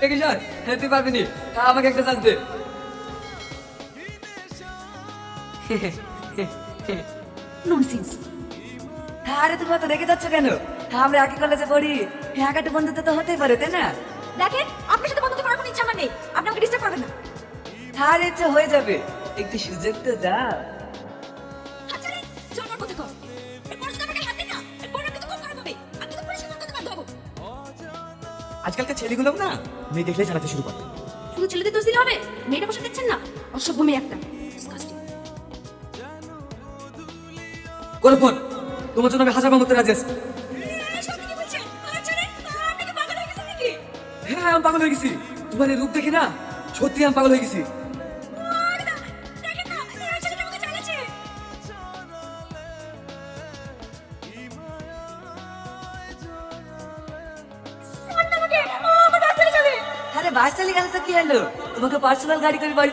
কিশোর, তুই পারবি নি, আমাকে একটা চান্স দে। ননসেন্স। আরে তুমি তো রেগে যাচ্ছ কেন? আমরা একই কলেজে পড়ি, একাটে বন্ধুত্ব তো হতেই পারে, তাই না? দেখেন, আপনার সাথে বন্ধুত্ব করার কোনো ইচ্ছা আমার নেই। আপনি আমাকে ডিস্টার্ব করবেন না। আর ইচ্ছে হয়ে যাবে, একটু সুযোগ তো দাও। আচ্ছা রে, জন্মার কথা কর। এরপর যদি আমাকে হাত দেন না, এরপর আমি তো খুব খারাপ হবে। আমি তো পরিষ্কার করতে বাধ্য হবো। আজকালকার ছেলেগুলো না মেয়ে দেখলে জানাতে শুরু করে। শুধু ছেলেদের দোষ দিলে হবে? মেয়েটা বসে দেখছেন না, অসভ্য মেয়ে একটা। Disgusting. করো ফোন, তোমার জন্য আমি হাজার বার করতে রাজি আছি। সত্যি কি বলছেন? আচ্ছা রে, আপনি কি পাগল হয়ে গেছেন নাকি? হ্যাঁ, আমি পাগল হয়ে গেছি। তোমার এই রূপ দেখি না, সত্যি আমি পাগল হয়ে গেছি। আরে না, দেখেন না, এই ছেলেটা আমাকে জ্বালাচ্ছে। ছাড় না আমাকে, আমার রাস্তায় যাবে। আরে বাস চালিয়ে গেলে তো কি হলো, তোমাকে পার্সোনাল গাড়ি করে বাড়ি